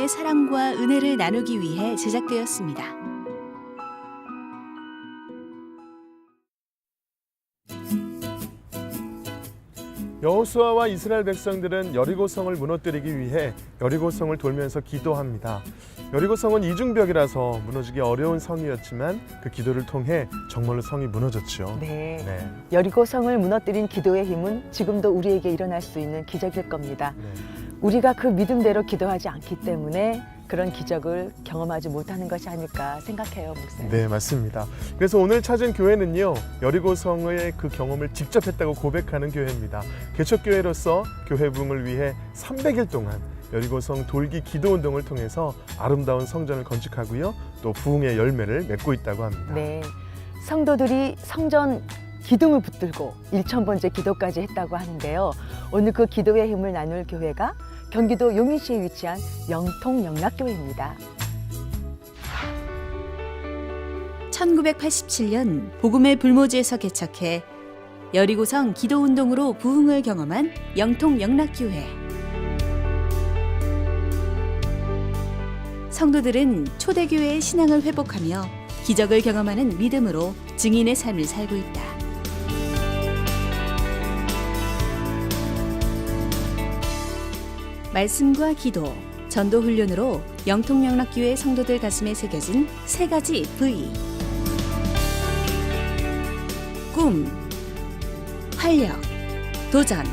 하나님의 사랑과 은혜를 나누기 위해 제작되었습니다. 여호수아와 이스라엘 백성들은 여리고성을 무너뜨리기 위해 여리고성을 돌면서 기도합니다. 여리고성은 이중벽이라서 무너지기 어려운 성이었지만 그 기도를 통해 정말로 성이 무너졌죠. 네. 여리고성을 무너뜨린 기도의 힘은 지금도 우리에게 일어날 수 있는 기적일 겁니다. 우리가 그 믿음대로 기도하지 않기 때문에 그런 기적을 경험하지 못하는 것이 아닐까 생각해요, 목사님. 네, 맞습니다. 그래서 오늘 찾은 교회는요, 여리고성의 그 경험을 직접 했다고 고백하는 교회입니다. 개척교회로서 교회 부흥을 위해 300일 동안 여리고성 돌기 기도운동을 통해서 아름다운 성전을 건축하고요, 또 부흥의 열매를 맺고 있다고 합니다. 네, 성도들이 성전 기둥을 붙들고 1000번째 기도까지 했다고 하는데요. 오늘 그 기도의 힘을 나눌 교회가 경기도 용인시에 위치한 영통영락교회입니다. 1987년 복음의 불모지에서 개척해 여리고성 기도운동으로 부흥을 경험한 영통영락교회. 성도들은 초대교회의 신앙을 회복하며 기적을 경험하는 믿음으로 증인의 삶을 살고 있다. 말씀과 기도, 전도 훈련으로 영통영락교회 성도들 가슴에 새겨진 3가지 V. 꿈, 활력, 도전.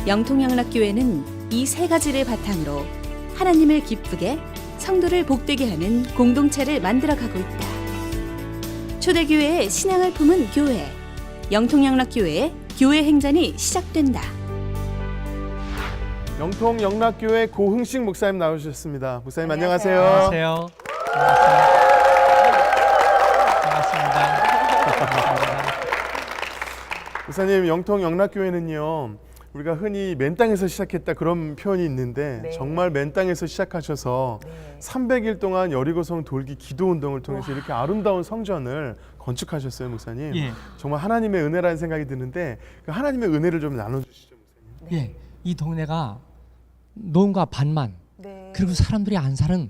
영통영락교회는 이 3가지를 바탕으로 하나님을 기쁘게, 성도를 복되게 하는 공동체를 만들어가고 있다. 초대교회의 신앙을 품은 교회, 영통영락교회의 교회 행전이 시작된다. 영통영락교회 고흥식 목사님 나오셨습니다. 목사님 안녕하세요. 안녕하세요. 반갑습니다. 목사님, 영통영락교회는요, 우리가 흔히 맨 땅에서 시작했다 그런 표현이 있는데 네. 정말 맨 땅에서 시작하셔서 300일 동안 여리고성 돌기 기도운동을 통해서 이렇게 아름다운 성전을 건축하셨어요, 목사님. 예. 정말 하나님의 은혜라는 생각이 드는데 그 하나님의 은혜를 좀 나눠주시죠, 목사님. 예, 이 동네가 농가 반만, 네. 그리고 사람들이 안 사는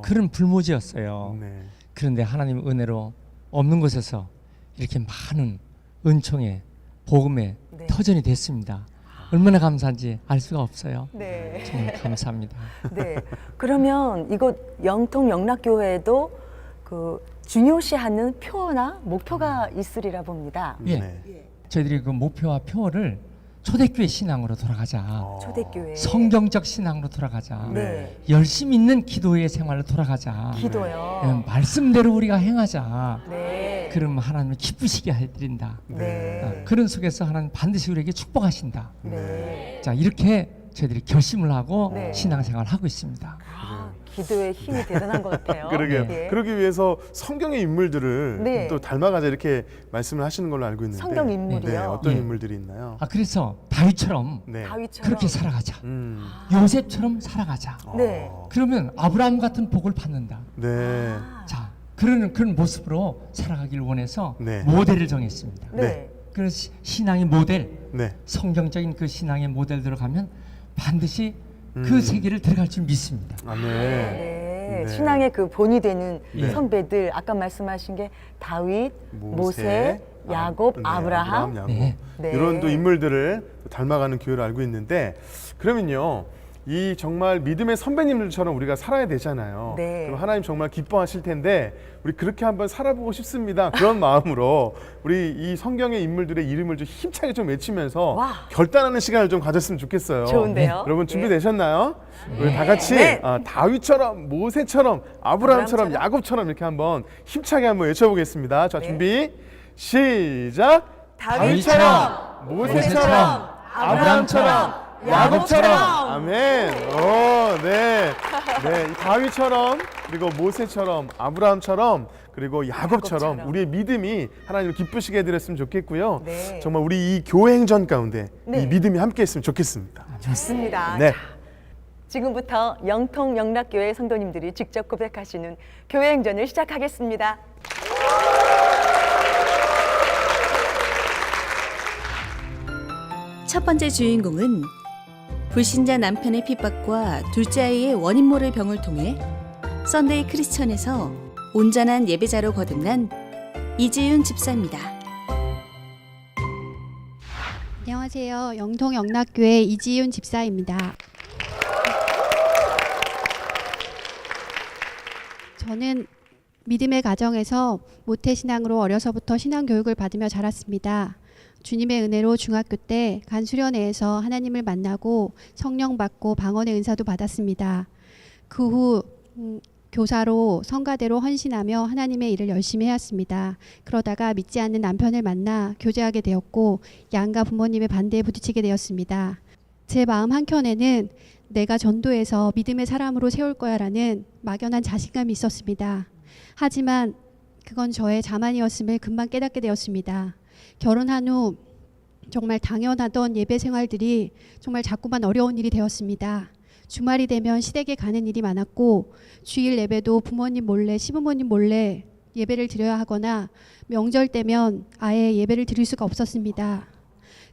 그런 불모지였어요. 네. 그런데 하나님 은혜로 없는 곳에서 이렇게 많은 은총의 복음의 네. 터전이 됐습니다. 얼마나 감사한지 알 수가 없어요. 네. 정말 감사합니다. 네. 그러면 이곳 영통영락교회에도 그 중요시하는 표어나 목표가 있으리라 봅니다. 예. 네. 저희들이 그 목표와 표어를 초대교회 신앙으로 돌아가자. 초대교회. 성경적 신앙으로 돌아가자. 네. 열심 있는 기도의 생활로 돌아가자. 기도요. 예, 말씀대로 우리가 행하자. 네. 그럼 하나님을 기쁘시게 해드린다. 네. 그런 속에서 하나님 반드시 우리에게 축복하신다. 네. 자, 이렇게 저희들이 결심을 하고 네. 신앙생활을 하고 있습니다. 아, 기도의 힘이 대단한 것 같아요. 그러게요. 예. 그러기 위해서 성경의 인물들을 네. 또 닮아가자 이렇게 말씀을 하시는 걸로 알고 있는데 성경 인물이요. 네, 어떤 예. 인물들이 있나요? 그래서 다윗처럼 네. 다윗처럼. 그렇게 살아가자. 음. 요셉처럼 살아가자. 네. 그러면 아브라함 같은 복을 받는다. 네. 자, 그런 모습으로 살아가길 원해서 네. 모델을 정했습니다. 네. 그래서 신앙의 모델, 네. 성경적인 그 신앙의 모델대로 가면 반드시 그 세계를 들어갈 줄 믿습니다. 아멘. 네. 네. 신앙의 그 본이 되는 네. 선배들, 아까 말씀하신 게 다윗, 모세, 야곱, 네, 아브라함. 야곱. 네. 네. 이런 또 인물들을 닮아가는 교회를 알고 있는데 그러면요. 이 정말 믿음의 선배님들처럼 우리가 살아야 되잖아요. 네. 그럼 하나님 정말 기뻐하실 텐데 우리 그렇게 한번 살아보고 싶습니다. 그런 마음으로 우리 이 성경의 인물들의 이름을 좀 힘차게 좀 외치면서 와. 결단하는 시간을 좀 가졌으면 좋겠어요. 좋은데요? 여러분 준비되셨나요? 우리 다 같이 네. 다윗처럼, 모세처럼, 아브라함처럼, 아브라함처럼? 야곱처럼 이렇게 한번 힘차게 한번 외쳐보겠습니다. 자, 네. 준비 시작. 다윗처럼, 모세처럼, 아브라함처럼, 야곱처럼. 아멘. 오, 네. 네. 이 다윗처럼, 그리고 모세처럼, 아브라함처럼, 그리고 야곱처럼 야곱처럼. 우리의 믿음이 하나님을 기쁘시게 해드렸으면 좋겠고요. 네. 정말 우리 이 교회 행전 가운데 네. 이 믿음이 함께 했으면 좋겠습니다. 좋습니다. 네. 자, 지금부터 영통영락교회 성도님들이 직접 고백하시는 교회 행전을 시작하겠습니다. 첫 번째 주인공은 불신자 남편의 핍박과 둘째 아이의 원인 모를 병을 통해 썬데이 크리스천에서 온전한 예배자로 거듭난 이지윤 집사입니다. 안녕하세요. 영통 영락교회 이지윤 집사입니다. 저는 믿음의 가정에서 모태신앙으로 어려서부터 신앙교육을 받으며 자랐습니다. 주님의 은혜로 중학교 때 간수련회에서 하나님을 만나고 성령 받고 방언의 은사도 받았습니다. 그 후 교사로 성가대로 헌신하며 하나님의 일을 열심히 해왔습니다. 그러다가 믿지 않는 남편을 만나 교제하게 되었고 양가 부모님의 반대에 부딪히게 되었습니다. 제 마음 한켠에는 내가 전도해서 믿음의 사람으로 세울 거야라는 막연한 자신감이 있었습니다. 하지만 그건 저의 자만이었음을 금방 깨닫게 되었습니다. 결혼한 후 정말 당연하던 예배 생활들이 정말 자꾸만 어려운 일이 되었습니다. 주말이 되면 시댁에 가는 일이 많았고 주일 예배도 부모님 몰래 시부모님 몰래 예배를 드려야 하거나 명절 때면 아예 예배를 드릴 수가 없었습니다.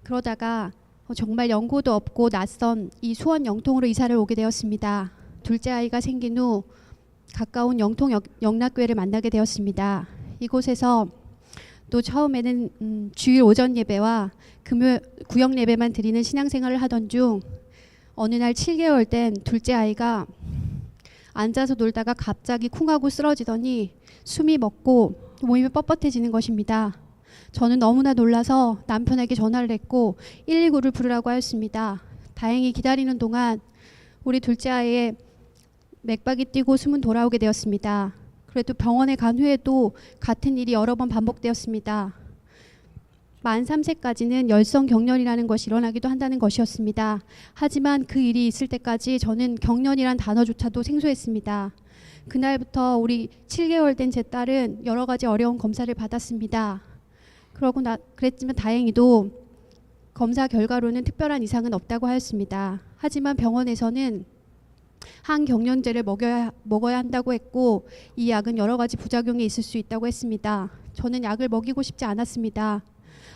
그러다가 정말 연고도 없고 낯선 이 수원 영통으로 이사를 오게 되었습니다. 둘째 아이가 생긴 후 가까운 영통 영락교회를 만나게 되었습니다. 이곳에서 또 처음에는 주일 오전 예배와 금요 구역 예배만 드리는 신앙생활을 하던 중 어느 날 7개월 된 둘째 아이가 앉아서 놀다가 갑자기 쿵 하고 쓰러지더니 숨이 멎고 몸이 뻣뻣해지는 것입니다. 저는 너무나 놀라서 남편에게 전화를 했고 119를 부르라고 하였습니다. 다행히 기다리는 동안 우리 둘째 아이의 맥박이 뛰고 숨은 돌아오게 되었습니다. 그래도 병원에 간 후에도 같은 일이 여러 번 반복되었습니다. 만 3세까지는 열성 경련이라는 것이 일어나기도 한다는 것이었습니다. 하지만 그 일이 있을 때까지 저는 경련이란 단어조차도 생소했습니다. 그날부터 우리 7개월 된 제 딸은 여러 가지 어려운 검사를 받았습니다. 그랬지만 다행히도 검사 결과로는 특별한 이상은 없다고 하였습니다. 하지만 병원에서는 항경련제를 먹어야 한다고 했고 이 약은 여러 가지 부작용이 있을 수 있다고 했습니다. 저는 약을 먹이고 싶지 않았습니다.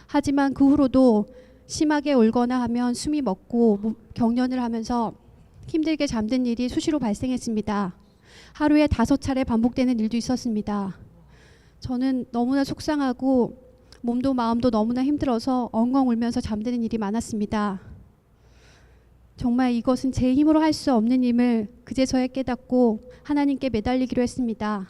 하지만 그 후로도 심하게 울거나 하면 숨이 멎고 경련을 하면서 힘들게 잠든 일이 수시로 발생했습니다. 하루에 5차례 반복되는 일도 있었습니다. 저는 너무나 속상하고 몸도 마음도 너무나 힘들어서 엉엉 울면서 잠드는 일이 많았습니다. 정말 이것은 제 힘으로 할 수 없는 힘을 그제서야 깨닫고 하나님께 매달리기로 했습니다.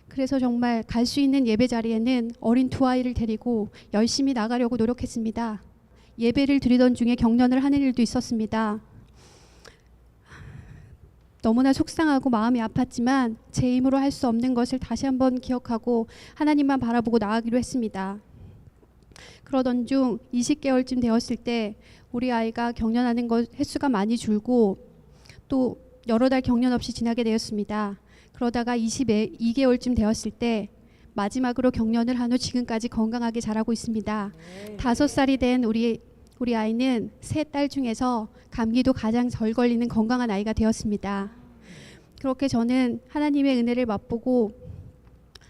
그래서 정말 갈 수 있는 예배 자리에는 어린 두 아이를 데리고 열심히 나가려고 노력했습니다. 예배를 드리던 중에 경련을 하는 일도 있었습니다. 너무나 속상하고 마음이 아팠지만 제 힘으로 할 수 없는 것을 다시 한번 기억하고 하나님만 바라보고 나아가기로 했습니다. 그러던 중 20개월쯤 되었을 때 우리 아이가 경련하는 것 횟수가 많이 줄고 또 여러 달 경련 없이 지나게 되었습니다. 그러다가 22개월쯤 되었을 때 마지막으로 경련을 한 후 지금까지 건강하게 자라고 있습니다. 5살이 된 우리 아이는 3딸 중에서 감기도 가장 덜 걸리는 건강한 아이가 되었습니다. 그렇게 저는 하나님의 은혜를 맛보고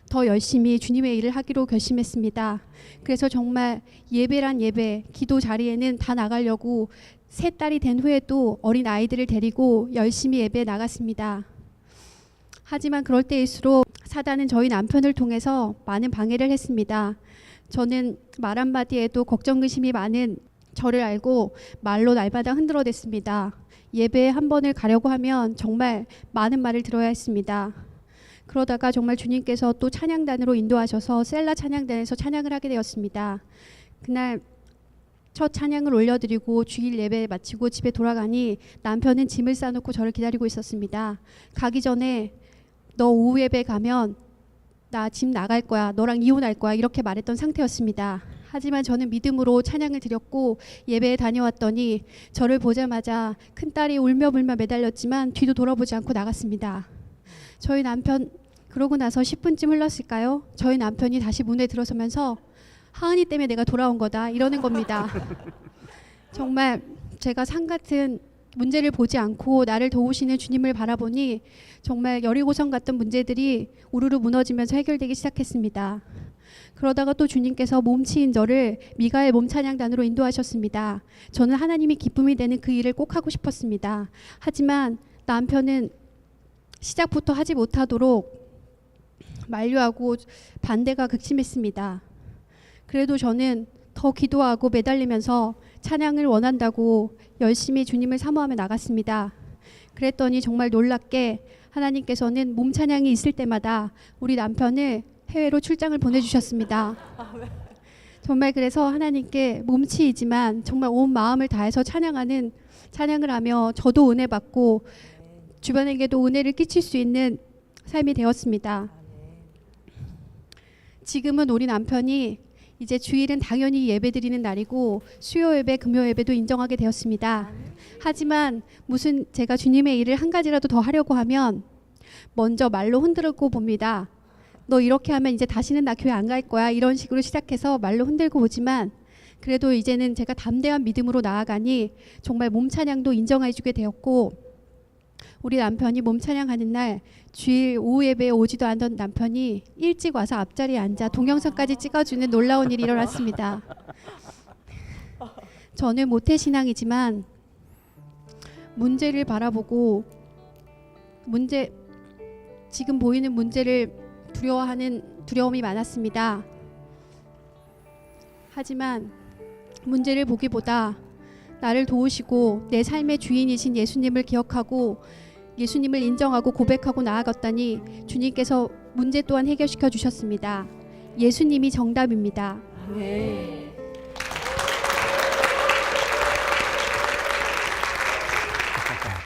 더 열심히 주님의 일을 하기로 결심했습니다. 그래서 정말 예배란 예배, 기도 자리에는 다 나가려고 3딸이 된 후에도 어린 아이들을 데리고 열심히 예배에 나갔습니다. 하지만 그럴 때일수록 사단은 저희 남편을 통해서 많은 방해를 했습니다. 저는 말 한마디에도 걱정 의심이 많은 저를 알고 말로 날마다 흔들어댔습니다. 예배에 한 번을 가려고 하면 정말 많은 말을 들어야 했습니다. 그러다가 정말 주님께서 또 찬양단으로 인도하셔서 셀라 찬양단에서 찬양을 하게 되었습니다. 그날 첫 찬양을 올려드리고 주일 예배 마치고 집에 돌아가니 남편은 짐을 싸놓고 저를 기다리고 있었습니다. 가기 전에 너 오후 예배 가면 나 집 나갈 거야, 너랑 이혼할 거야 이렇게 말했던 상태였습니다. 하지만 저는 믿음으로 찬양을 드렸고 예배에 다녀왔더니 저를 보자마자 큰딸이 울며불며 매달렸지만 뒤도 돌아보지 않고 나갔습니다. 저희 남편 그러고 나서 10분쯤 흘렀을까요? 저희 남편이 다시 문에 들어서면서 하은이 때문에 내가 돌아온 거다 이러는 겁니다. 정말 제가 산 같은 문제를 보지 않고 나를 도우시는 주님을 바라보니 정말 여리고성 같던 문제들이 우르르 무너지면서 해결되기 시작했습니다. 그러다가 또 주님께서 몸치인 저를 미가엘 몸찬양단으로 인도하셨습니다. 저는 하나님이 기쁨이 되는 그 일을 꼭 하고 싶었습니다. 하지만 남편은 시작부터 하지 못하도록 만류하고 반대가 극심했습니다. 그래도 저는 더 기도하고 매달리면서 찬양을 원한다고 열심히 주님을 사모하며 나갔습니다. 그랬더니 정말 놀랍게 하나님께서는 몸 찬양이 있을 때마다 우리 남편을 해외로 출장을 보내주셨습니다. 정말 그래서 하나님께 몸치이지만 정말 온 마음을 다해서 찬양을 하며 저도 은혜 받고 주변에게도 은혜를 끼칠 수 있는 삶이 되었습니다. 지금은 우리 남편이 이제 주일은 당연히 예배드리는 날이고 수요 예배, 금요 예배도 인정하게 되었습니다. 하지만 무슨 제가 주님의 일을 한 가지라도 더 하려고 하면 먼저 말로 흔들고 봅니다. 너 이렇게 하면 이제 다시는 나 교회 안 갈 거야. 이런 식으로 시작해서 말로 흔들고 보지만 그래도 이제는 제가 담대한 믿음으로 나아가니 정말 몸 찬양도 인정해 주게 되었고, 우리 남편이 몸 찬양하는 날 주일 오후 예배에 오지도 않던 남편이 일찍 와서 앞자리에 앉아 동영상까지 찍어주는 놀라운 일이 일어났습니다. 저는 모태신앙이지만 문제를 바라보고 지금 보이는 문제를 두려움이 많았습니다. 하지만 문제를 보기보다 나를 도우시고 내 삶의 주인이신 예수님을 기억하고 예수님을 인정하고 고백하고 나아갔더니 주님께서 문제 또한 해결시켜 주셨습니다. 예수님이 정답입니다. 네.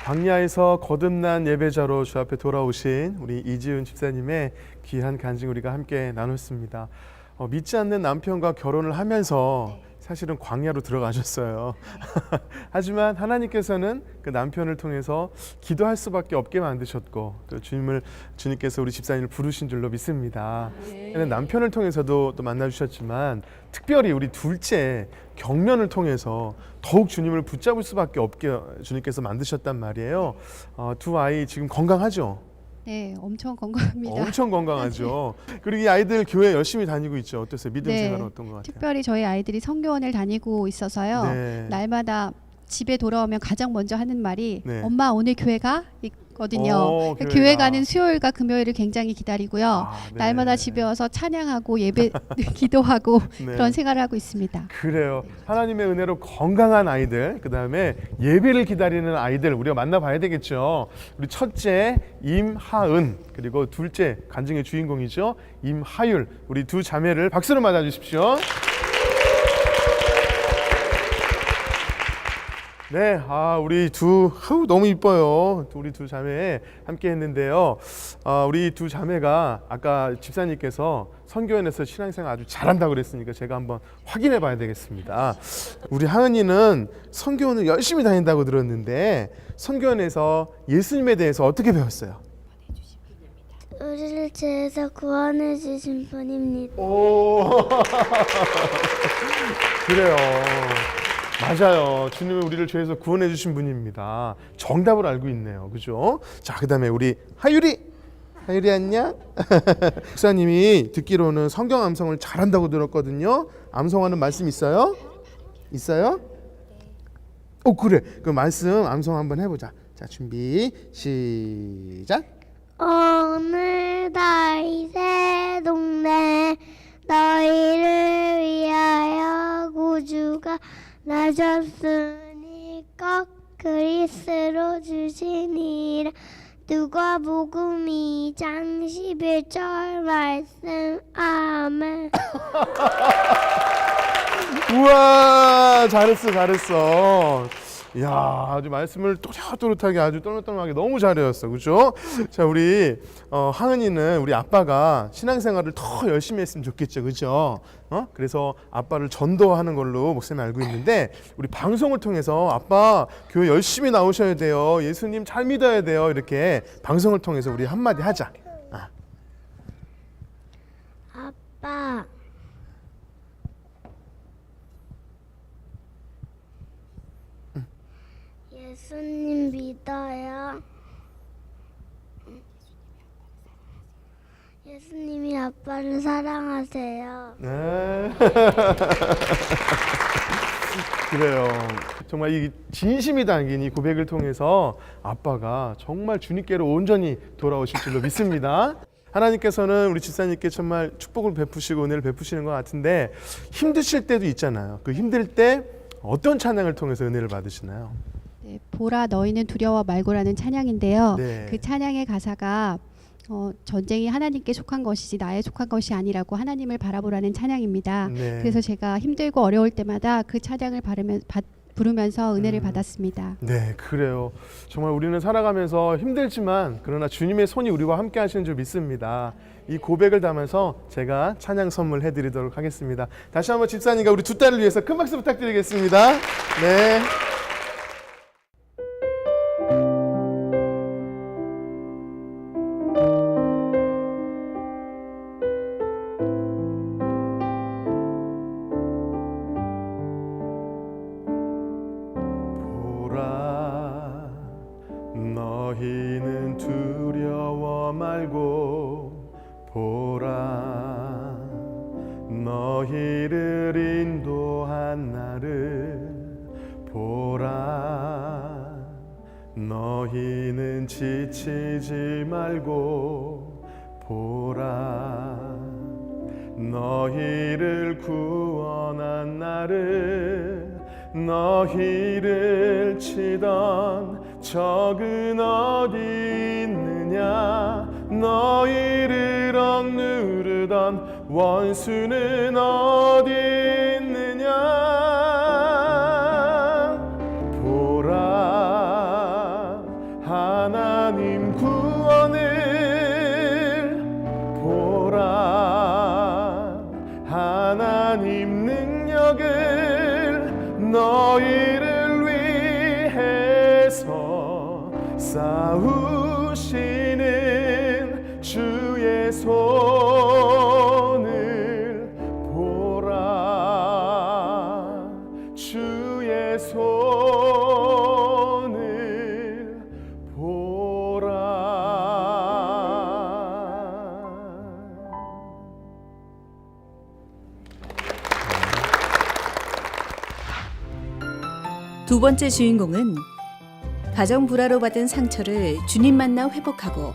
광야에서 거듭난 예배자로 주 앞에 돌아오신 우리 이지은 집사님의 귀한 간증 우리가 함께 나눴습니다. 믿지 않는 남편과 결혼을 하면서 사실은 광야로 들어가셨어요. 하지만 하나님께서는 그 남편을 통해서 기도할 수밖에 없게 만드셨고 또 주님께서 우리 집사님을 부르신 줄로 믿습니다. 남편을 통해서도 또 만나주셨지만 특별히 우리 둘째 경련을 통해서 더욱 주님을 붙잡을 수밖에 없게 주님께서 만드셨단 말이에요. 두 아이 지금 건강하죠? 네, 엄청 건강합니다. 엄청 건강하죠. 그리고 이 아이들 교회 열심히 다니고 있죠. 어떠세요? 믿음 네, 생활은 어떤 것 같아요? 특별히 저희 아이들이 성교원을 다니고 있어서요. 네. 날마다 집에 돌아오면 가장 먼저 하는 말이 네. 엄마 오늘 교회 가? 거든요. 교회 교회 가. 가는 수요일과 금요일을 굉장히 기다리고요. 네. 날마다 집에 와서 찬양하고 예배 기도하고 네. 그런 생활을 하고 있습니다. 그래요. 하나님의 은혜로 건강한 아이들, 그 다음에 예배를 기다리는 아이들 우리가 만나봐야 되겠죠. 우리 첫째 임하은, 그리고 둘째 간증의 주인공이죠, 임하율. 우리 두 자매를 박수로 맞아주십시오. 네, 우리 너무 이뻐요. 우리 두 자매 함께 했는데요. 우리 두 자매가 아까 집사님께서 선교원에서 신앙생활 아주 잘한다고 그랬으니까 제가 한번 확인해 봐야 되겠습니다. 우리 하은이는 선교원을 열심히 다닌다고 들었는데 선교원에서 예수님에 대해서 어떻게 배웠어요? 우리를 죄에서 구원해 주신 분입니다. 오, 그래요. 맞아요. 주님은 우리를 죄에서 구원해 주신 분입니다. 정답을 알고 있네요. 그죠? 자, 그 다음에 우리 하율이 안녕? 목사님이 듣기로는 성경 암송을 잘한다고 들었거든요. 암송하는 말씀 있어요? 있어요? 그래. 그 말씀 암송 한번 해보자. 자, 준비 시작. 오늘 다윗의 동네 너희를 위하여 구주가 나셨으니 꼭 그리스로 주시니라. 누가복음 2장 11절 말씀. 아멘. 우와, 잘했어. 이야, 아주 말씀을 또렷또렷하게 아주 똘똘하게 너무 잘해왔어. 그죠? 자, 우리 하은이는 우리 아빠가 신앙생활을 더 열심히 했으면 좋겠죠. 그죠? 그래서 아빠를 전도하는 걸로 목사님이 알고 있는데, 우리 방송을 통해서 아빠 교회 열심히 나오셔야 돼요. 예수님 잘 믿어야 돼요. 이렇게 방송을 통해서 우리 한마디 하자. 아빠, 예수님 믿어요. 예수님이 아빠를 사랑하세요. 네. 그래요. 정말 이 진심이 담긴 이 고백을 통해서 아빠가 정말 주님께로 온전히 돌아오실 줄로 믿습니다. 하나님께서는 우리 집사님께 정말 축복을 베푸시고 은혜를 베푸시는 것 같은데 힘드실 때도 있잖아요. 그 힘들 때 어떤 찬양을 통해서 은혜를 받으시나요? 네, 보라 너희는 두려워 말고라는 찬양인데요. 네. 그 찬양의 가사가 전쟁이 하나님께 속한 것이지 나에 속한 것이 아니라고 하나님을 바라보라는 찬양입니다. 네. 그래서 제가 힘들고 어려울 때마다 그 찬양을 부르면서 은혜를 받았습니다. 네, 그래요. 정말 우리는 살아가면서 힘들지만 그러나 주님의 손이 우리와 함께 하시는 줄 믿습니다. 이 고백을 담아서 제가 찬양 선물해 드리도록 하겠습니다. 다시 한번 집사님과 우리 두 딸을 위해서 큰 박수 부탁드리겠습니다. 네. 보라 너희는 두려워 말고 보라 너희를 인도한 나를 보라 너희는 지치지 말고 보라 너희를 구원한 나를 너희를 치던 적은 어디 있느냐 너희를 억누르던 원수는 어디 있느냐 보라 하나님 구원을 보라 하나님 능력을 너희를 위해서 싸우시는 주의 손을 보라 주의 손을 보라. 두 번째 주인공은 가정 불화로 받은 상처를 주님 만나 회복하고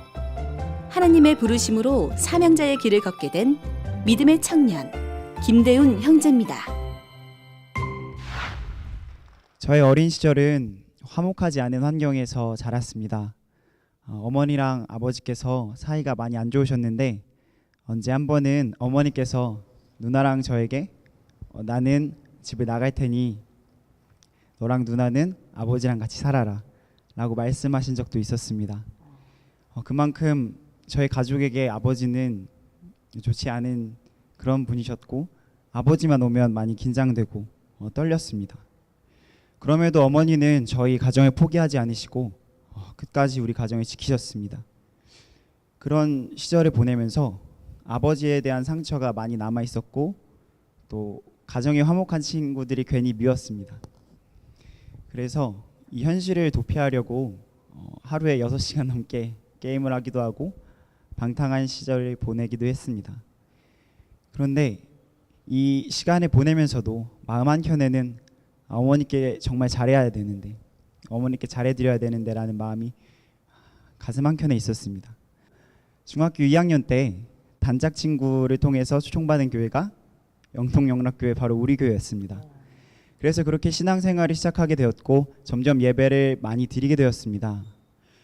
하나님의 부르심으로 사명자의 길을 걷게 된 믿음의 청년 김대훈 형제입니다. 저의 어린 시절은 화목하지 않은 환경에서 자랐습니다. 어머니랑 아버지께서 사이가 많이 안 좋으셨는데 언제 한 번은 어머니께서 누나랑 저에게 나는 집을 나갈 테니 너랑 누나는 아버지랑 같이 살아라 라고 말씀하신 적도 있었습니다. 그만큼 저희 가족에게 아버지는 좋지 않은 그런 분이셨고 아버지만 오면 많이 긴장되고 떨렸습니다. 그럼에도 어머니는 저희 가정을 포기하지 않으시고 끝까지 우리 가정을 지키셨습니다. 그런 시절을 보내면서 아버지에 대한 상처가 많이 남아 있었고 또 가정이 화목한 친구들이 괜히 미웠습니다. 그래서 이 현실을 도피하려고 하루에 6시간 넘게 게임을 하기도 하고 방탕한 시절을 보내기도 했습니다. 그런데 이 시간을 보내면서도 마음 한켠에는 어머니께 정말 잘해야 되는데 어머니께 잘해드려야 되는데 라는 마음이 가슴 한켠에 있었습니다. 중학교 2학년 때 단짝 친구를 통해서 초청받은 교회가 영통영락교회 바로 우리 교회였습니다. 그래서 그렇게 신앙생활을 시작하게 되었고 점점 예배를 많이 드리게 되었습니다.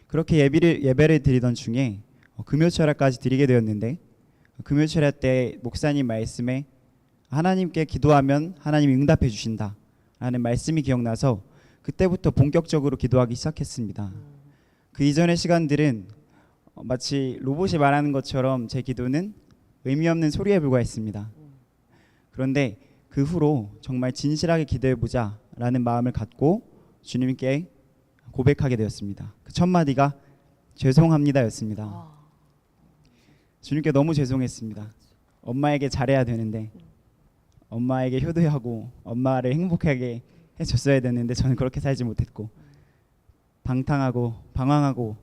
그렇게 예배를 드리던 중에 금요철야까지 드리게 되었는데 금요철야 때 목사님 말씀에 하나님께 기도하면 하나님이 응답해 주신다 라는 말씀이 기억나서 그때부터 본격적으로 기도하기 시작했습니다. 그 이전의 시간들은 마치 로봇이 말하는 것처럼 제 기도는 의미 없는 소리에 불과했습니다. 그런데 그 후로 정말 진실하게 기도해보자 라는 마음을 갖고 주님께 고백하게 되었습니다. 그 첫 마디가 죄송합니다 였습니다. 주님께 너무 죄송했습니다. 엄마에게 잘해야 되는데 엄마에게 효도하고 엄마를 행복하게 해줬어야 되는데 저는 그렇게 살지 못했고 방탕하고 방황하고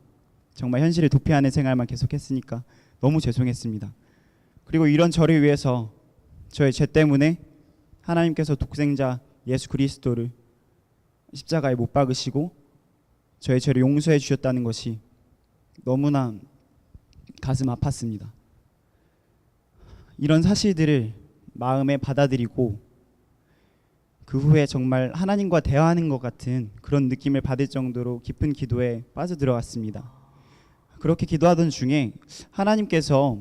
정말 현실을 도피하는 생활만 계속했으니까 너무 죄송했습니다. 그리고 이런 저를 위해서 저의 죄 때문에 하나님께서 독생자 예수 그리스도를 십자가에 못 박으시고 저의 죄를 용서해 주셨다는 것이 너무나 가슴 아팠습니다. 이런 사실들을 마음에 받아들이고 그 후에 정말 하나님과 대화하는 것 같은 그런 느낌을 받을 정도로 깊은 기도에 빠져들어갔습니다. 그렇게 기도하던 중에 하나님께서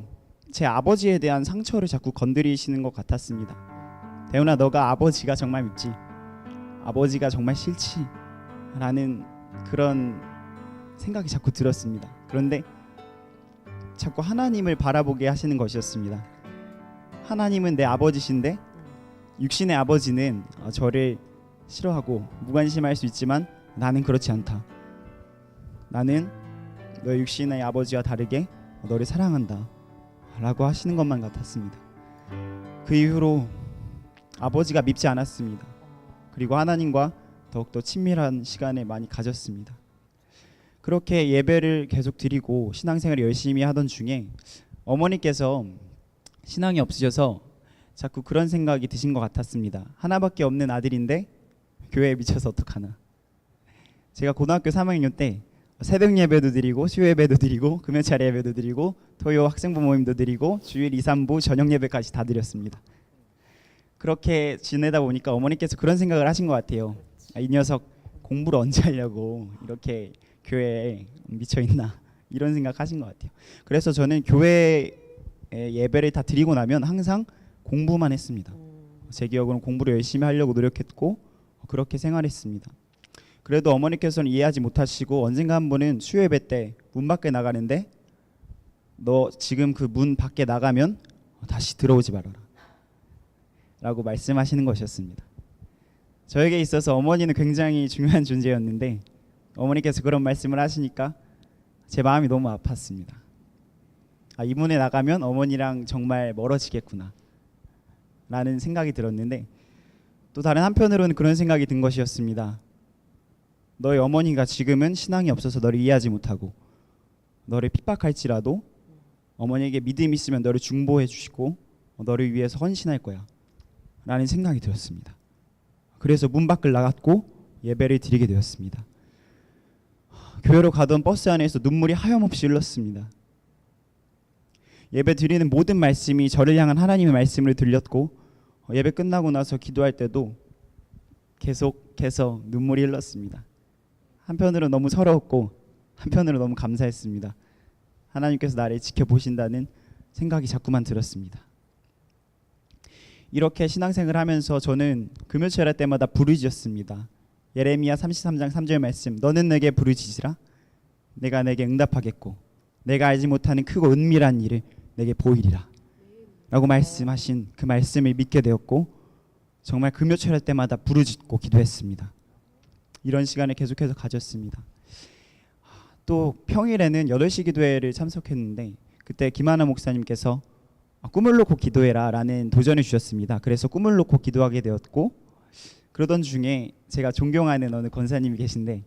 제 아버지에 대한 상처를 자꾸 건드리시는 것 같았습니다. 대훈아, 너가 아버지가 정말 밉지? 아버지가 정말 싫지? 라는 그런 생각이 자꾸 들었습니다. 그런데 자꾸 하나님을 바라보게 하시는 것이었습니다. 하나님은 내 아버지신데 육신의 아버지는 저를 싫어하고 무관심할 수 있지만 나는 그렇지 않다. 나는 너의 육신의 아버지와 다르게 너를 사랑한다 라고 하시는 것만 같았습니다. 그 이후로 아버지가 밉지 않았습니다. 그리고 하나님과 더욱더 친밀한 시간을 많이 가졌습니다. 그렇게 예배를 계속 드리고 신앙생활을 열심히 하던 중에 어머니께서 신앙이 없으셔서 자꾸 그런 생각이 드신 것 같았습니다. 하나밖에 없는 아들인데 교회에 미쳐서 어떡하나. 제가 고등학교 3학년 때 새벽 예배도 드리고 수요 예배도 드리고 금요차례 예배도 드리고 토요 학생부 모임도 드리고 주일 2, 3부 저녁 예배까지 다 드렸습니다. 그렇게 지내다 보니까 어머니께서 그런 생각을 하신 것 같아요. 이 녀석 공부를 언제 하려고 이렇게 교회에 미쳐있나 이런 생각하신 것 같아요. 그래서 저는 교회 예배를 다 드리고 나면 항상 공부만 했습니다. 제 기억으로는 공부를 열심히 하려고 노력했고 그렇게 생활했습니다. 그래도 어머니께서는 이해하지 못하시고 언젠가 한 번은 수요 예배 때 문 밖에 나가는데 너 지금 그 문 밖에 나가면 다시 들어오지 말아라 라고 말씀하시는 것이었습니다. 저에게 있어서 어머니는 굉장히 중요한 존재였는데 어머니께서 그런 말씀을 하시니까 제 마음이 너무 아팠습니다. 이 문에 나가면 어머니랑 정말 멀어지겠구나 라는 생각이 들었는데 또 다른 한편으로는 그런 생각이 든 것이었습니다. 너의 어머니가 지금은 신앙이 없어서 너를 이해하지 못하고 너를 핍박할지라도 어머니에게 믿음이 있으면 너를 중보해 주시고 너를 위해서 헌신할 거야 라는 생각이 들었습니다. 그래서 문 밖을 나갔고 예배를 드리게 되었습니다. 교회로 가던 버스 안에서 눈물이 하염없이 흘렀습니다. 예배 드리는 모든 말씀이 저를 향한 하나님의 말씀을 들렸고 예배 끝나고 나서 기도할 때도 계속해서 눈물이 흘렀습니다. 한편으로 너무 서러웠고 한편으로 너무 감사했습니다. 하나님께서 나를 지켜보신다는 생각이 자꾸만 들었습니다. 이렇게 신앙생활을 하면서 저는 금요철 할 때마다 부르짖었습니다. 예레미야 33장 3절 말씀, 너는 내게 부르짖으라 내가 내게 응답하겠고 내가 알지 못하는 크고 은밀한 일을 내게 보이리라 라고 말씀하신 그 말씀을 믿게 되었고 정말 금요철 할 때마다 부르짖고 기도했습니다. 이런 시간을 계속해서 가졌습니다. 또 평일에는 8시 기도회를 참석했는데 그때 김하나 목사님께서 꿈을 놓고 기도해라 라는 도전을 주셨습니다. 그래서 꿈을 놓고 기도하게 되었고 그러던 중에 제가 존경하는 어느 권사님이 계신데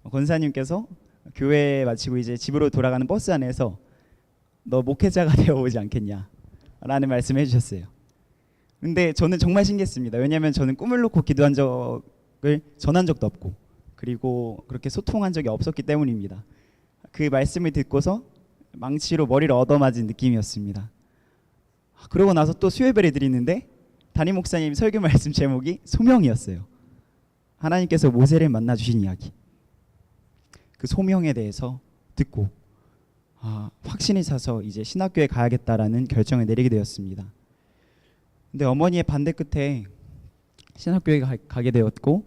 권사님께서 교회 마치고 이제 집으로 돌아가는 버스 안에서 너 목회자가 되어오지 않겠냐 라는 말씀을 해주셨어요. 근데 저는 정말 신기했습니다. 왜냐하면 저는 꿈을 놓고 기도한 적을 전한 적도 없고 그리고 그렇게 소통한 적이 없었기 때문입니다. 그 말씀을 듣고서 망치로 머리를 얻어맞은 느낌이었습니다. 그러고 나서 또 수요예배를 드리는데 담임 목사님 설교 말씀 제목이 소명이었어요. 하나님께서 모세를 만나 주신 이야기. 그 소명에 대해서 듣고 확신이 차서 이제 신학교에 가야겠다라는 결정을 내리게 되었습니다. 근데 어머니의 반대 끝에 신학교에 가게 되었고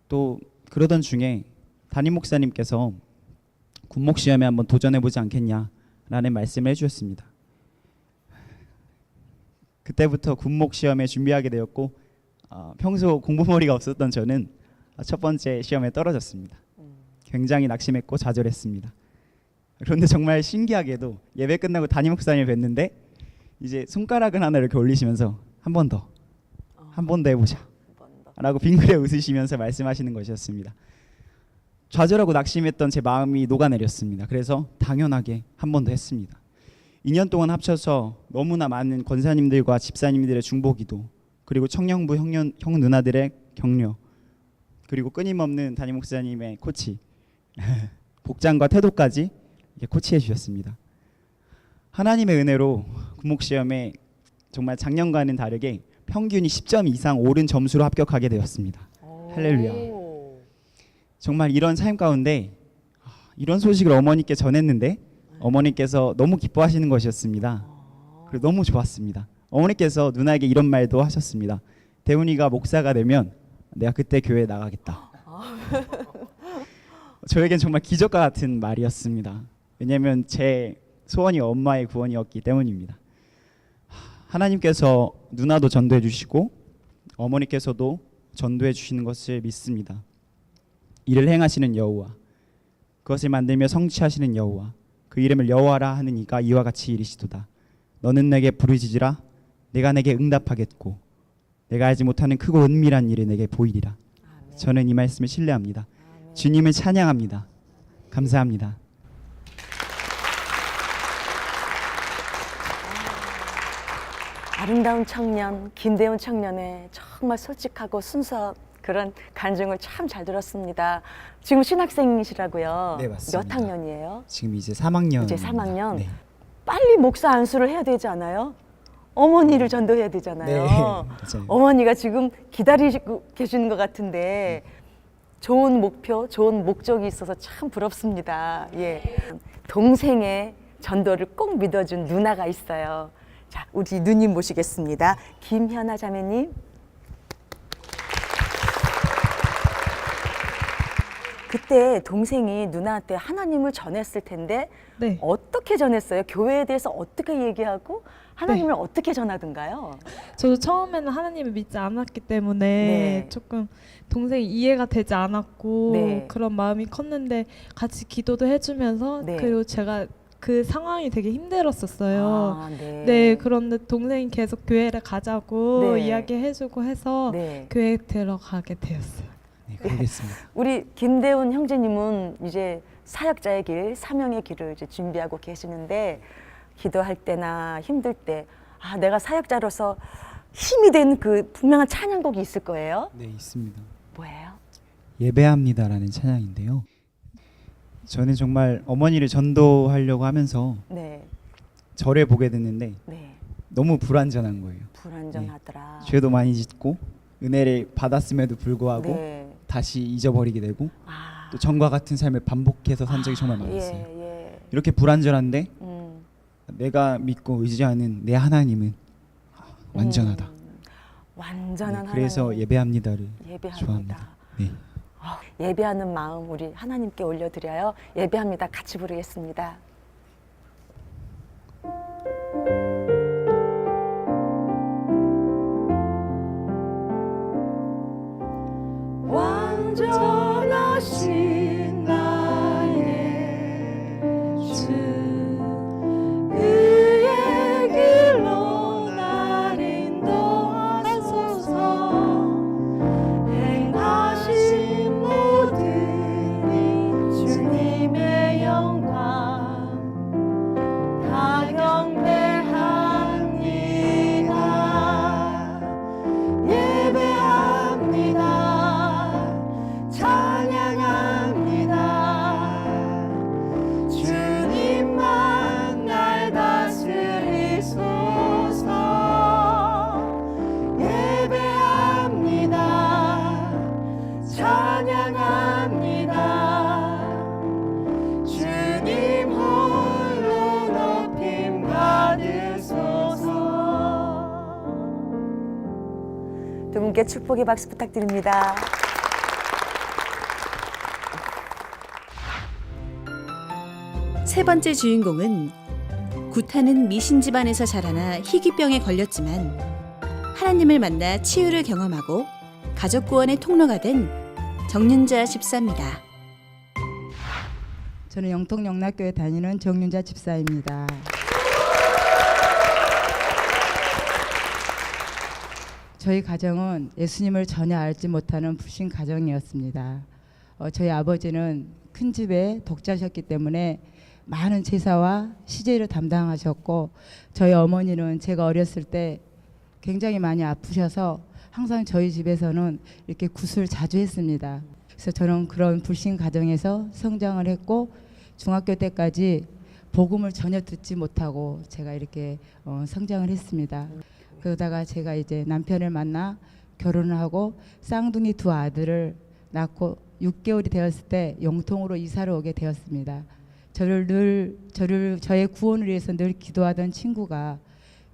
또 그러던 중에 담임 목사님께서 군목 시험에 한번 도전해보지 않겠냐라는 말씀을 해주셨습니다. 그때부터 군목 시험에 준비하게 되었고 평소 공부머리가 없었던 저는 첫 번째 시험에 떨어졌습니다. 굉장히 낙심했고 좌절했습니다. 그런데 정말 신기하게도 예배 끝나고 담임 목사님을 뵀는데 이제 손가락을 하나 이렇게 올리시면서 한 번 더 해보자 라고 빙그레 웃으시면서 말씀하시는 것이었습니다. 좌절하고 낙심했던 제 마음이 녹아내렸습니다. 그래서 당연하게 한 번 더 했습니다. 2년 동안 합쳐서 너무나 많은 권사님들과 집사님들의 중보기도, 그리고 청년부 형 누나들의 격려, 그리고 끊임없는 담임 목사님의 코치, 복장과 태도까지 이렇게 코치해 주셨습니다. 하나님의 은혜로 구목시험에 정말 작년과는 다르게 평균이 10점 이상 오른 점수로 합격하게 되었습니다. 할렐루야. 정말 이런 삶 가운데 이런 소식을 어머니께 전했는데 어머니께서 너무 기뻐하시는 것이었습니다. 그리고 너무 좋았습니다. 어머니께서 누나에게 이런 말도 하셨습니다. 대훈이가 목사가 되면 내가 그때 교회에 나가겠다. 저에겐 정말 기적과 같은 말이었습니다. 왜냐하면 제 소원이 엄마의 구원이었기 때문입니다. 하나님께서 누나도 전도해 주시고 어머니께서도 전도해 주시는 것을 믿습니다. 이를 행하시는 여호와, 그것을 만들며 성취하시는 여호와, 그 이름을 여호와라 하는 이가 이와 같이 이르시도다. 너는 내게 부르짖으라. 내가 내게 응답하겠고 내가 알지 못하는 크고 은밀한 일을 내게 보이리라. 아멘. 저는 이 말씀을 신뢰합니다. 아멘. 주님을 찬양합니다. 감사합니다. 아름다운 청년 김대훈 청년의 정말 솔직하고 순수한 그런 간증을 참 잘 들었습니다. 지금 신학생이시라고요? 네, 맞습니다. 몇 학년이에요? 지금 이제 3학년. 이제 3학년? 네. 빨리 목사 안수를 해야 되지 않아요? 어머니를 전도해야 되잖아요. 네. 맞아요. 어머니가 지금 기다리고 계시는 것 같은데 좋은 목표, 좋은 목적이 있어서 참 부럽습니다. 예. 동생의 전도를 꼭 믿어준 누나가 있어요. 자, 우리 누님 모시겠습니다. 김현아 자매님. 그때 동생이 누나한테 하나님을 전했을 텐데 네. 어떻게 전했어요? 교회에 대해서 어떻게 얘기하고 하나님을 어떻게 전하던가요? 저도 처음에는 하나님을 믿지 않았기 때문에 네. 조금 동생이 이해가 되지 않았고 네. 그런 마음이 컸는데 같이 기도도 해주면서 네. 그리고 제가 그 상황이 되게 힘들었었어요. 아, 네. 네, 그런데 동생이 계속 교회를 가자고 네. 이야기해주고 해서 네. 교회에 들어가게 되었어요. 네, 그러겠습니다. 우리 김대훈 형제님은 이제 사역자의 길, 사명의 길을 이제 준비하고 계시는데 기도할 때나 힘들 때 아, 내가 사역자로서 힘이 된 그 분명한 찬양곡이 있을 거예요. 네, 있습니다. 뭐예요? 예배합니다라는 찬양인데요. 저는 정말 어머니를 전도하려고 하면서 네, 절에 보게 됐는데 네, 너무 불완전한 거예요. 불완전하더라. 죄도 많이 짓고 은혜를 받았음에도 불구하고 네. 다시 잊어버리게 되고 아, 또 전과 같은 삶을 반복해서 산 적이 정말 많았어요. 예. 이렇게 불완전한데 음, 내가 믿고 의지하는 내 하나님은 완전하다. 완전한 네, 그래서 하나님. 예배합니다를 예배합니다. 좋아합니다. 네. 예배하는 마음 우리 하나님께 올려드려요. 예배합니다. 같이 부르겠습니다. 완전하신 나의 주 의의 길로 날 인도하소서 행하신 모든 일 주님의 영광 다 경배합니다. 예배합니다. 찬양합니다. 주님만 날 다스리소서. 예배합니다. 찬양합니다. 주님 홀로 높임 받으소서. 두 분께 축복의 박수 부탁드립니다. 세 번째 주인공은 구타는 미신 집안에서 자라나 희귀병에 걸렸지만 하나님을 만나 치유를 경험하고 가족 구원의 통로가 된 정윤자 집사입니다. 저는 영통영락교회 다니는 정윤자 집사입니다. 저희 가정은 예수님을 전혀 알지 못하는 불신 가정이었습니다. 저희 아버지는 큰 집에 독자셨기 때문에 많은 제사와 시제를 담당하셨고, 저희 어머니는 제가 어렸을 때 굉장히 많이 아프셔서 항상 저희 집에서는 이렇게 굿을 자주 했습니다. 그래서 저는 그런 불신 가정에서 성장을 했고, 중학교 때까지 복음을 전혀 듣지 못하고 제가 이렇게 성장을 했습니다. 그러다가 제가 이제 남편을 만나 결혼을 하고 쌍둥이 2 아들을 낳고 6개월이 되었을 때 영통으로 이사를 오게 되었습니다. 저의 구원을 위해서 늘 기도하던 친구가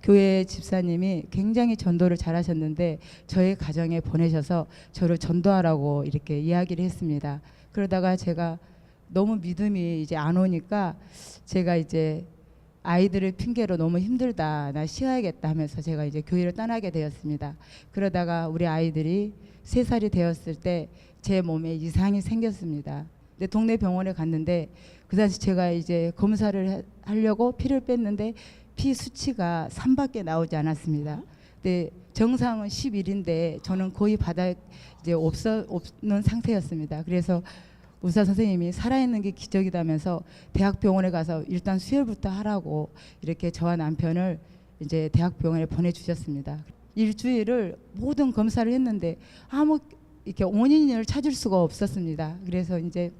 교회 집사님이 굉장히 전도를 잘하셨는데 저의 가정에 보내셔서 저를 전도하라고 이렇게 이야기를 했습니다. 그러다가 제가 너무 믿음이 이제 안 오니까 제가 이제 아이들을 핑계로 너무 힘들다, 나 쉬어야겠다 하면서 제가 이제 교회를 떠나게 되었습니다. 그러다가 우리 아이들이 3살이 되었을 때 제 몸에 이상이 생겼습니다. 근데 동네 병원에 갔는데 그 당시 제가 이제 검사를 하려고 피를 뺐는데 피 수치가 3밖에 나오지 않았습니다. 근데 정상은 11인데 저는 거의 바닥 이제 없는 상태였습니다. 그래서 의사 선생님이 살아있는 게 기적이다면서 대학병원에 가서 일단 수혈부터 하라고 이렇게 저와 남편을 이제 대학병원에 보내주셨습니다. 일주일을 모든 검사를 했는데 아무 이렇게 원인을 찾을 수가 없었습니다. 그래서 이제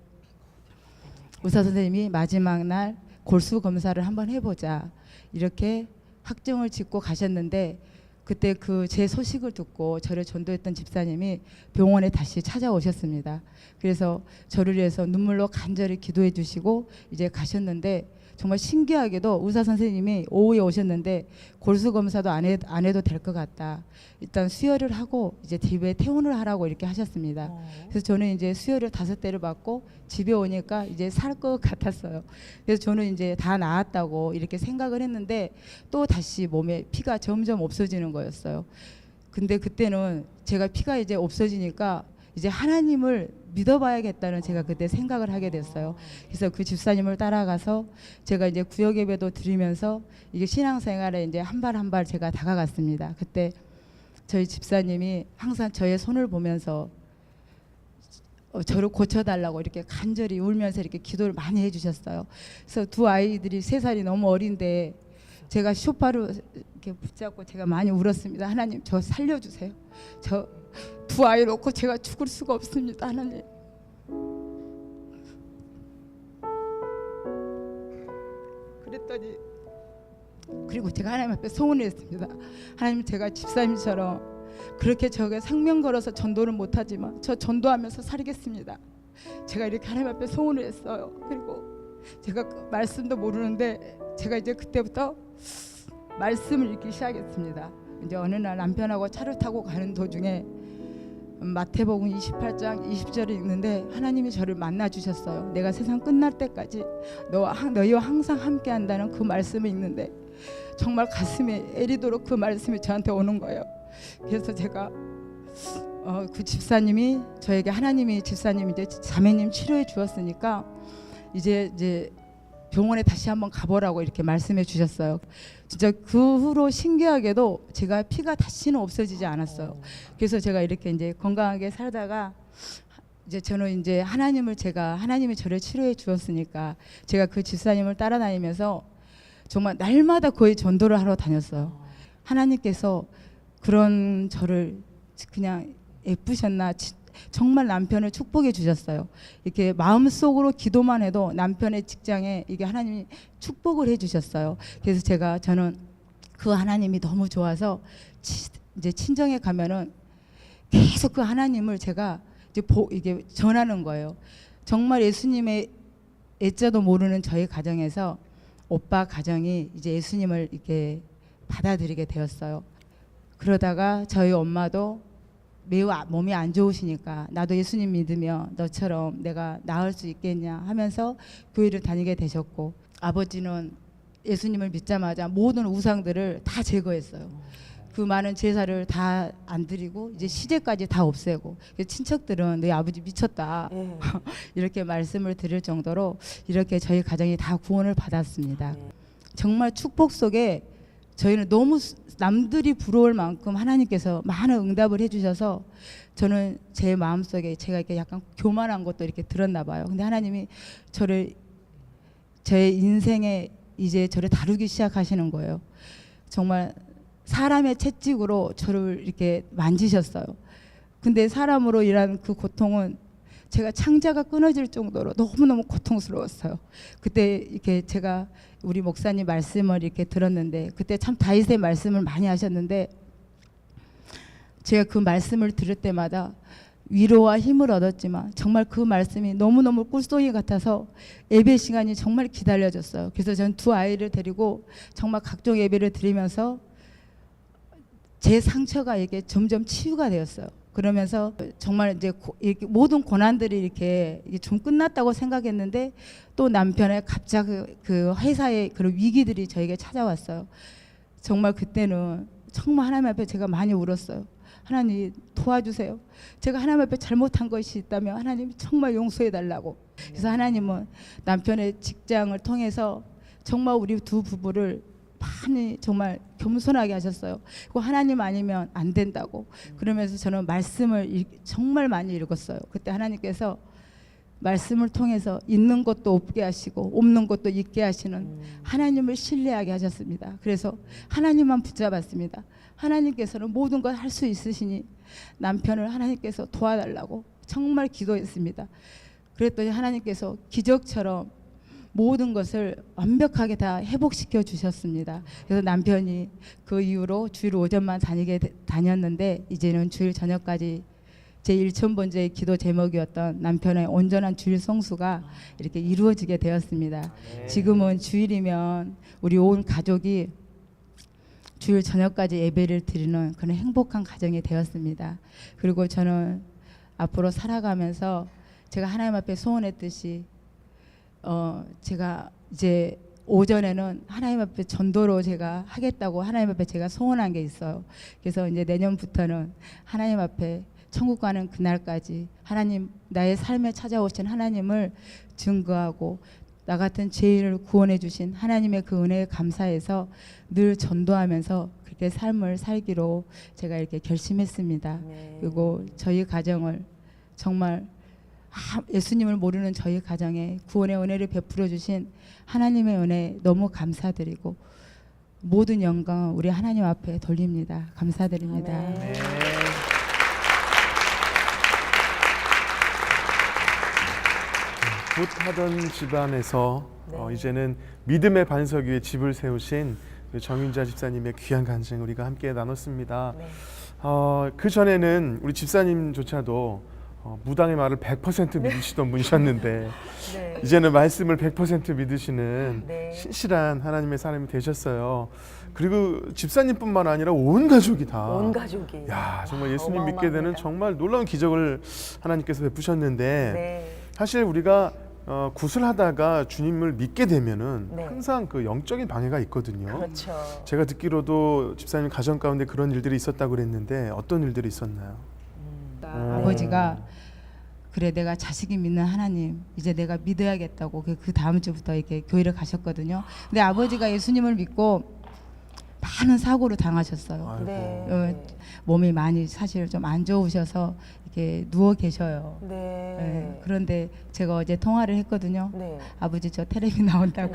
의사 선생님이 마지막 날 골수 검사를 한번 해보자 이렇게 확정을 짓고 가셨는데, 그때 그 제 소식을 듣고 저를 전도했던 집사님이 병원에 다시 찾아오셨습니다. 그래서 저를 위해서 눈물로 간절히 기도해 주시고 이제 가셨는데, 정말 신기하게도 의사 선생님이 오후에 오셨는데 골수 검사도 안 해도 될 것 같다. 일단 수혈을 하고 이제 집에 퇴원을 하라고 이렇게 하셨습니다. 그래서 저는 이제 수혈을 5대를 받고 집에 오니까 이제 살 것 같았어요. 그래서 저는 이제 다 나았다고 이렇게 생각을 했는데 또 다시 몸에 피가 점점 없어지는 거였어요. 근데 그때는 제가 피가 이제 없어지니까 이제 하나님을 믿어봐야겠다는 제가 그때 생각을 하게 됐어요. 그래서 그 집사님을 따라가서 제가 이제 구역 예배도 드리면서 이게 신앙생활에 이제 한 발 한 발 제가 다가갔습니다. 그때 저희 집사님이 항상 저의 손을 보면서 저를 고쳐달라고 이렇게 간절히 울면서 이렇게 기도를 많이 해주셨어요. 그래서 2 아이들이 3살이 너무 어린데 제가 소파로 이렇게 붙잡고 제가 많이 울었습니다. 하나님, 저 살려주세요. 저 2 아이 놓고 제가 죽을 수가 없습니다. 하나님. 그랬더니 그리고 제가 하나님 앞에 소원을 했습니다. 하나님, 제가 집사님처럼 그렇게 저게 생명 걸어서 전도를 못하지만 저 전도하면서 살겠습니다. 제가 이렇게 하나님 앞에 소원을 했어요. 그리고 제가 그 말씀도 모르는데 제가 이제 그때부터 말씀을 읽기 시작했습니다. 이제 어느 날 남편하고 차를 타고 가는 도중에 마태복음 28장 20절을 읽는데 하나님이 저를 만나 주셨어요. 내가 세상 끝날 때까지 너희와 항상 함께 한다는 그 말씀을 읽는데 정말 가슴에 애리도록 그 말씀이 저한테 오는 거예요. 그래서 제가 그 집사님이 저에게 하나님이 집사님 이제 자매님 치료해 주었으니까 이제 병원에 다시 한번 가보라고 이렇게 말씀해 주셨어요. 진짜 그 후로 신기하게도 제가 피가 다시는 없어지지 않았어요. 그래서 제가 이렇게 이제 건강하게 살다가 이제 저는 이제 하나님이 저를 치료해 주었으니까 제가 그 집사님을 따라다니면서 정말 날마다 거의 전도를 하러 다녔어요. 하나님께서 그런 저를 그냥 예쁘셨나, 정말 남편을 축복해 주셨어요. 이렇게 마음속으로 기도만 해도 남편의 직장에 이게 하나님이 축복을 해 주셨어요. 그래서 저는 그 하나님이 너무 좋아서 이제 친정에 가면은 계속 그 하나님을 제가 이게 전하는 거예요. 정말 예수님의 애자도 모르는 저희 가정에서 오빠 가정이 이제 예수님을 이렇게 받아들이게 되었어요. 그러다가 저희 엄마도 매우 몸이 안 좋으시니까 나도 예수님 믿으며 너처럼 내가 나을 수 있겠냐 하면서 교회를 다니게 되셨고, 아버지는 예수님을 믿자마자 모든 우상들을 다 제거했어요. 그 많은 제사를 다 안 드리고 이제 시제까지 다 없애고, 친척들은 너희 아버지 미쳤다 이렇게 말씀을 드릴 정도로 이렇게 저희 가정이 다 구원을 받았습니다. 정말 축복 속에 저희는 너무 남들이 부러울 만큼 하나님께서 많은 응답을 해주셔서 저는 제 마음속에 제가 이렇게 약간 교만한 것도 이렇게 들었나 봐요. 근데 하나님이 저를 제 인생에 이제 저를 다루기 시작하시는 거예요. 정말 사람의 채찍으로 저를 이렇게 만지셨어요. 근데 사람으로 일한 그 고통은 제가 창자가 끊어질 정도로 너무너무 고통스러웠어요. 그때 이렇게 제가 우리 목사님 말씀을 이렇게 들었는데, 그때 참 다윗의 말씀을 많이 하셨는데, 제가 그 말씀을 들을 때마다 위로와 힘을 얻었지만 정말 그 말씀이 너무너무 꿀송이 같아서 예배 시간이 정말 기다려졌어요. 그래서 저는 두 아이를 데리고 정말 각종 예배를 드리면서 제 상처가 이게 점점 치유가 되었어요. 그러면서 정말 이제 이렇게 모든 고난들이 이렇게 좀 끝났다고 생각했는데, 또 남편의 갑자기 그 회사의 그런 위기들이 저에게 찾아왔어요. 정말 그때는 정말 하나님 앞에 제가 많이 울었어요. 하나님 도와주세요. 제가 하나님 앞에 잘못한 것이 있다면 하나님 정말 용서해 달라고. 그래서 하나님은 남편의 직장을 통해서 정말 우리 두 부부를 많이 정말 겸손하게 하셨어요. 그리고 하나님 아니면 안 된다고. 그러면서 저는 말씀을 정말 많이 읽었어요. 그때 하나님께서 말씀을 통해서 있는 것도 없게 하시고 없는 것도 있게 하시는 하나님을 신뢰하게 하셨습니다. 그래서 하나님만 붙잡았습니다. 하나님께서는 모든 걸 할 수 있으시니 남편을 하나님께서 도와달라고 정말 기도했습니다. 그랬더니 하나님께서 기적처럼 모든 것을 완벽하게 다 회복시켜 주셨습니다. 그래서 남편이 그 이후로 주일 오전만 다녔는데 이제는 주일 저녁까지 제 1000번째의 기도 제목이었던 남편의 온전한 주일 성수가 이렇게 이루어지게 되었습니다. 지금은 주일이면 우리 온 가족이 주일 저녁까지 예배를 드리는 그런 행복한 가정이 되었습니다. 그리고 저는 앞으로 살아가면서 제가 하나님 앞에 소원했듯이 제가 이제 오전에는 하나님 앞에 전도로 제가 하겠다고 하나님 앞에 제가 소원한 게 있어요. 그래서 이제 내년부터는 하나님 앞에 천국 가는 그날까지 하나님, 나의 삶에 찾아오신 하나님을 증거하고 나 같은 죄인을 구원해 주신 하나님의 그 은혜에 감사해서 늘 전도하면서 그렇게 삶을 살기로 제가 이렇게 결심했습니다. 그리고 저희 가정을 정말 예수님을 모르는 저희 가정에 구원의 은혜를 베풀어 주신 하나님의 은혜 너무 감사드리고 모든 영광은 우리 하나님 앞에 돌립니다. 감사드립니다. 네. 굿하던 집안에서 이제는 믿음의 반석 위에 집을 세우신 정윤자 집사님의 귀한 간증 우리가 함께 나눴습니다. 그 전에는 우리 집사님조차도 무당의 말을 100% 믿으시던 분이셨는데 이제는 말씀을 100% 믿으시는 신실한 하나님의 사람이 되셨어요. 그리고 집사님뿐만 아니라 온 가족이 다 야, 정말 예수님 믿게 되는 정말 놀라운 기적을 하나님께서 베푸셨는데 사실 우리가 구슬하다가 주님을 믿게 되면은 항상 그 영적인 방해가 있거든요. 그렇죠. 제가 듣기로도 집사님 가정 가운데 그런 일들이 있었다고 그랬는데 어떤 일들이 있었나요? 아버지가 그래 내가 자식이 믿는 하나님 이제 내가 믿어야겠다고 그 다음 주부터 이렇게 교회를 가셨거든요. 근데 아버지가 예수님을 믿고 많은 사고를 당하셨어요. 몸이 많이 사실 좀 안 좋으셔서 이렇게 누워 계셔요. 그런데 제가 어제 통화를 했거든요. 아버지 저 텔레비 나온다고.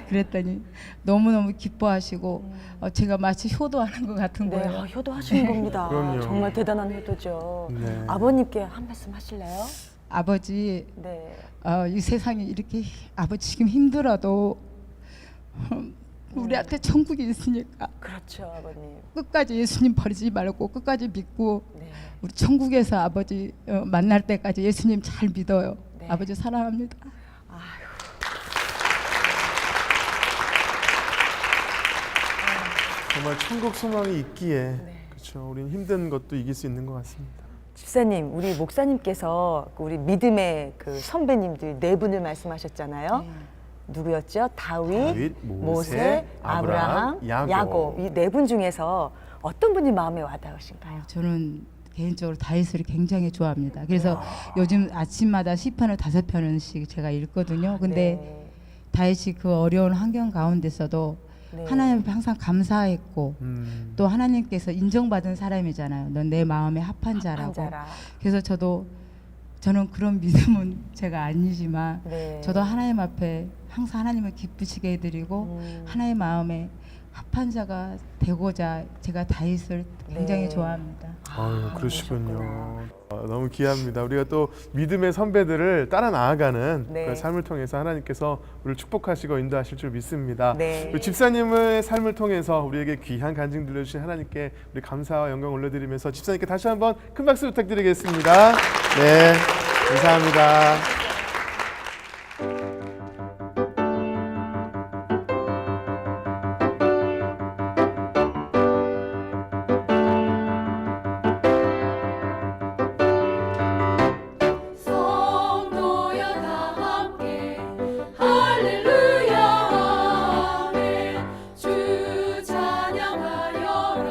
그랬더니 너무너무 기뻐하시고 제가 마치 효도하는 것 같은 거예요. 효도하시는 겁니다. 그럼요. 정말 대단한 효도죠. 아버님께 한 말씀 하실래요? 아버지 이 세상이 이렇게 아버지 지금 힘들어도 우리한테 천국이 있으니까 그렇죠, 아버님. 끝까지 예수님 버리지 말고 끝까지 믿고 우리 천국에서 아버지 만날 때까지 예수님 잘 믿어요. 아버지 사랑합니다. 정말 천국 소망이 있기에 그렇죠. 우리는 힘든 것도 이길 수 있는 것 같습니다. 집사님, 우리 목사님께서 우리 믿음의 그 선배님들 4분을 말씀하셨잖아요. 누구였죠? 다윗, 모세, 아브라함, 야곱. 이 4분 중에서 어떤 분이 마음에 와닿으신가요? 저는 개인적으로 다윗을 굉장히 좋아합니다. 그래서 요즘 아침마다 시편을 5편씩 제가 읽거든요. 근데 다윗이 그 어려운 환경 가운데서도 하나님 앞에 항상 감사했고 또 하나님께서 인정받은 사람이잖아요. 넌 내 마음에 합한 자라고. 그래서 저는 그런 믿음은 제가 아니지만 저도 하나님 앞에 항상 하나님을 기쁘시게 해드리고 하나의 마음에 합한 자가 되고자 제가 다윗을 굉장히 네. 좋아합니다. 아유, 그러시군요. 너무 귀합니다. 우리가 또 믿음의 선배들을 따라 나아가는 네. 그 삶을 통해서 하나님께서 우리를 축복하시고 인도하실 줄 믿습니다. 네. 우리 집사님의 삶을 통해서 우리에게 귀한 간증 들려주신 하나님께 우리 감사와 영광 올려드리면서 집사님께 다시 한번 큰 박수 부탁드리겠습니다. 네, 감사합니다. 성도여 다 함께 할렐루야 아멘 주 찬양하여라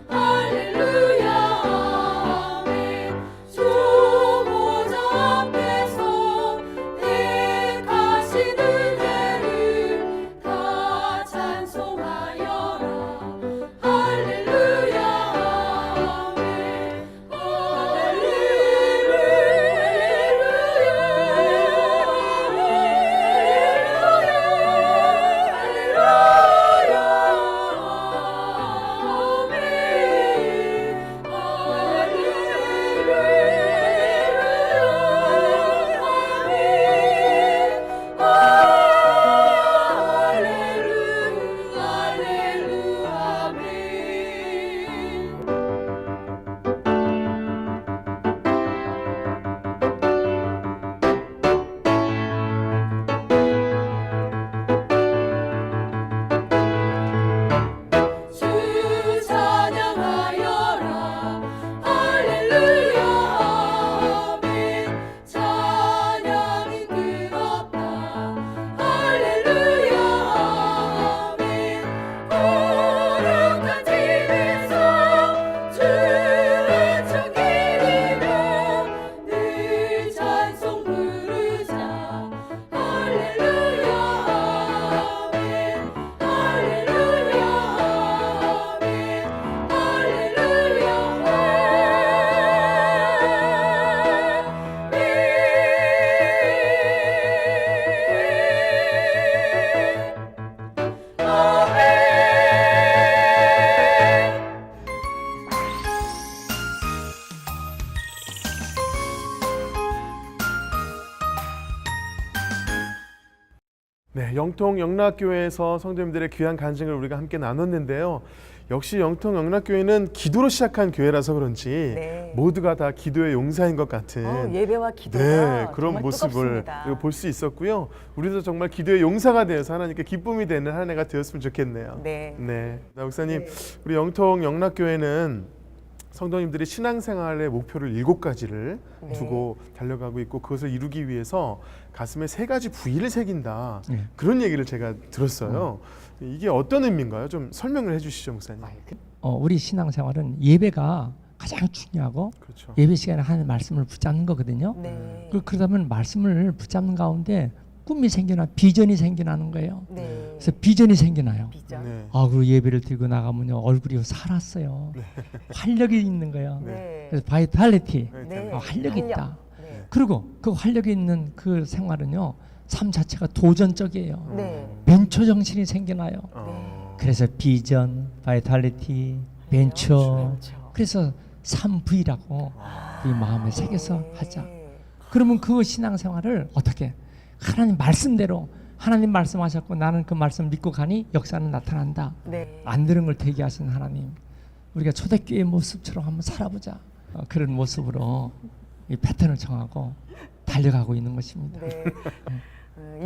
할렐루야 아멘 주 보좌 앞에서 택하신 은혜를 다 찬송하여라 할렐루야 아멘 주 찬양하여라 할렐루야 아멘 찬양이 끝없다 할렐루야 아멘 거룩한 집에서 주를 즐기며 늘 찬송 부르자 할렐루야 아멘 할렐루야 아멘 할렐루야 네, 영통 영락교회에서 성도님들의 귀한 간증을 우리가 함께 나눴는데요. 역시 영통 영락교회는 기도로 시작한 교회라서 그런지 네. 모두가 다 기도의 용사인 것 같은 예배와 기도가 네, 그런 정말 모습을 뜨겁습니다. 볼 수 있었고요. 우리도 정말 기도의 용사가 되어서 하나님께 기쁨이 되는 한 해가 되었으면 좋겠네요. 네. 네, 나 목사님, 네. 우리 영통 영락교회는 성도님들이 신앙생활의 목표를 7가지를 네. 두고 달려가고 있고 그것을 이루기 위해서 가슴에 3가지 부위를 새긴다. 네. 그런 얘기를 제가 들었어요. 이게 어떤 의미인가요? 좀 설명을 해주시죠, 목사님. 우리 신앙생활은 예배가 가장 중요하고 그렇죠. 예배 시간에 하는 말씀을 붙잡는 거거든요. 네. 그러다 보면 말씀을 붙잡는 가운데 꿈이 생겨나 비전이 생겨나는 거예요. 네. 그래서 비전이 생겨나요. 비전. 네. 그리고 예배를 드리고 나가면요 얼굴이 살았어요. 활력이 있는 거예요. 네. 그래서 바이탈리티, 네. 활력이 활력. 있다. 네. 그리고 그 활력이 있는 그 생활은요 삶 자체가 도전적이에요. 네. 벤처 정신이 생겨나요. 그래서 비전, 바이탈리티, 벤처. 그렇죠. 그래서 3V라고 이 마음에 새겨서 네. 하자. 그러면 그 신앙생활을 어떻게 하나님 말씀대로 하나님 말씀하셨고 나는 그 말씀 믿고 가니 역사는 나타난다. 네. 안 되는 걸 되게 하신 하나님, 우리가 초대교회 모습처럼 한번 살아보자. 그런 모습으로 이 패턴을 정하고 달려가고 있는 것입니다. 네.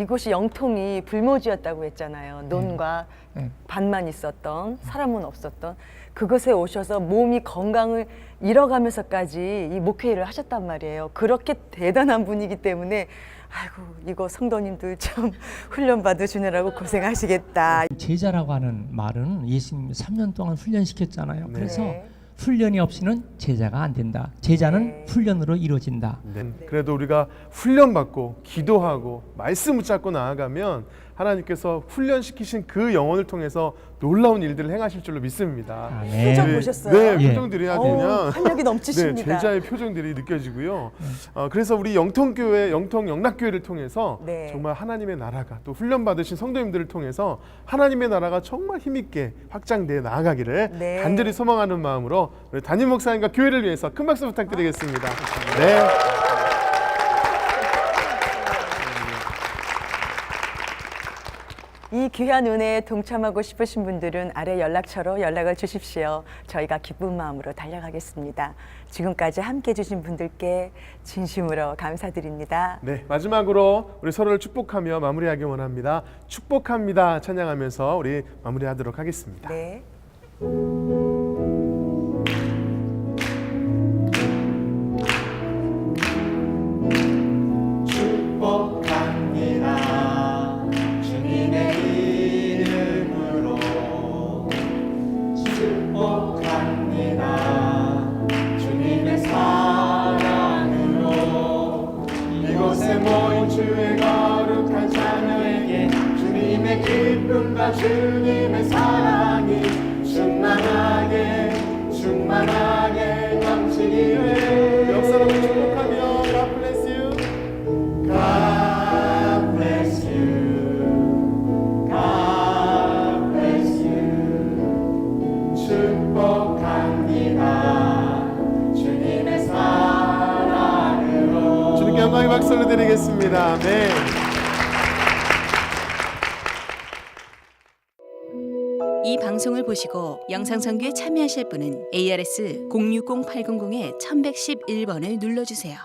이곳이 영통이 불모지였다고 했잖아요. 논과 네. 밭만 있었던, 사람은 없었던 그곳에 오셔서 몸이 건강을 잃어가면서까지 이 목회를 하셨단 말이에요. 그렇게 대단한 분이기 때문에 아이고 이거 성도님들 참 훈련 받으시느라고 고생하시겠다. 제자라고 하는 말은 예수님이 3년 동안 훈련시켰잖아요. 네. 그래서 네. 훈련이 없이는 제자가 안 된다. 제자는 네. 훈련으로 이루어진다. 네. 그래도 우리가 훈련받고 기도하고 말씀 붙잡고 나아가면 하나님께서 훈련시키신 그 영혼을 통해서 놀라운 일들을 행하실 줄로 믿습니다. 아멘. 표정 네, 보셨어요? 네, 예. 표정들이 아주 그냥 활력이 네, 넘치십니다. 제자의 표정들이 느껴지고요. 그래서 우리 영통교회, 영통영락교회를 통해서 네. 정말 하나님의 나라가 또 훈련받으신 성도님들을 통해서 하나님의 나라가 정말 힘있게 확장되어 나아가기를 네. 간절히 소망하는 마음으로 우리 담임 목사님과 교회를 위해서 큰 박수 부탁드리겠습니다. 네. 이 귀한 은혜에 동참하고 싶으신 분들은 아래 연락처로 연락을 주십시오. 저희가 기쁜 마음으로 달려가겠습니다. 지금까지 함께해 주신 분들께 진심으로 감사드립니다. 네, 마지막으로 우리 서로를 축복하며 마무리하기 원합니다. 축복합니다 찬양하면서 우리 마무리하도록 하겠습니다. 네. 축복합니다. 주님의 이름으로 축복합니다. 주님의 사랑으로 이곳에 모인 주의 거룩한 자녀에게 주님의 기쁨과 주님의 사랑이 충만하게 넘치기를 옆 사람을 축복하며 God bless you. God bless you. God bless you. 축복합니다. 주님의 사랑으로. 주님께 영광의 박수를 드리겠습니다. 아멘. 이 방송을 보시고 영상선교에 참여하실 분은 ARS 060-800-1111번을 눌러주세요.